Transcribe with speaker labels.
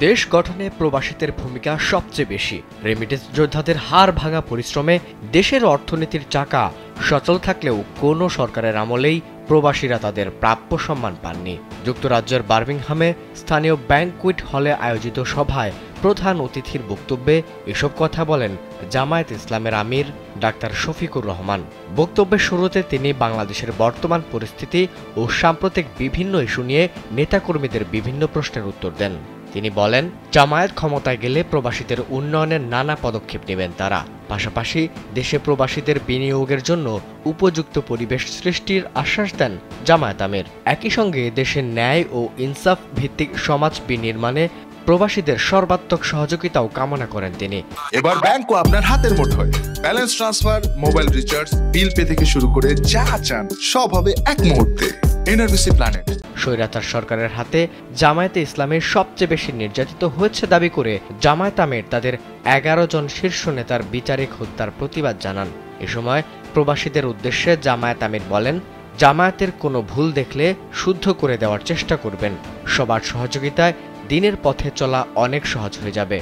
Speaker 1: দেশ গঠনে প্রবাসীদের ভূমিকা সবচেয়ে বেশি। রেমিটেন্স যোদ্ধাদের হাড় ভাঙা পরিশ্রমে দেশের অর্থনীতির চাকা সচল থাকলেও কোনো সরকারের আমলেই প্রবাসীরা তাদের প্রাপ্য সম্মান পাননি। যুক্তরাজ্যের বার্মিংহামে স্থানীয় ব্যাংকুয়েট হলে আয়োজিত সভায় প্রধান অতিথির বক্তব্যে এসব কথা বলেন জামায়াত ইসলামের আমির ডাক্তার শফিকুর রহমান। বক্তব্যের শুরুতে তিনি বাংলাদেশের বর্তমান পরিস্থিতি ও সাম্প্রতিক বিভিন্ন ইস্যু নিয়ে নেতাকর্মীদের বিভিন্ন প্রশ্নের উত্তর দেন। তিনি বলেন, জামায়াত ক্ষমতায় গেলে প্রবাসীদের উন্নয়নের নানা পদক্ষেপ নেবেন তারা। পাশাপাশি দেশে প্রবাসীদের বিনিয়োগের জন্য উপযুক্ত পরিবেশ সৃষ্টির আশ্বাস দেন জামায়াত আমির। একই সঙ্গে দেশের ন্যায় ও ইনসাফ ভিত্তিক সমাজ বিনির্মাণে প্রবাসীদের সর্বাত্মক সহযোগিতাও কামনা করেন তিনি।
Speaker 2: এবার ব্যাংকও আপনার হাতের মুঠোয়। Balance transfer, mobile recharge, bill pay থেকে শুরু করে যা চান সব হবে এক মুহূর্তে। NRBC planet.
Speaker 1: স্বৈরাচার সরকারের হাতে জামায়াতে ইসলামের সবচেয়ে বেশি নির্যাতিত হয়েছে দাবি করে জামায়াত আমির তাদের 11 জন শীর্ষ নেতার বিচারিক হত্যার প্রতিবাদ জানান। এ সময় প্রবাসীদের উদ্দেশ্যে জামায়াত আমির বলেন, জামায়াতের কোনো ভুল দেখলে শুদ্ধ করে দেওয়ার চেষ্টা করবেন। সবার সহযোগিতায় দিনের পথে চলা অনেক সহজ হয়ে যাবে।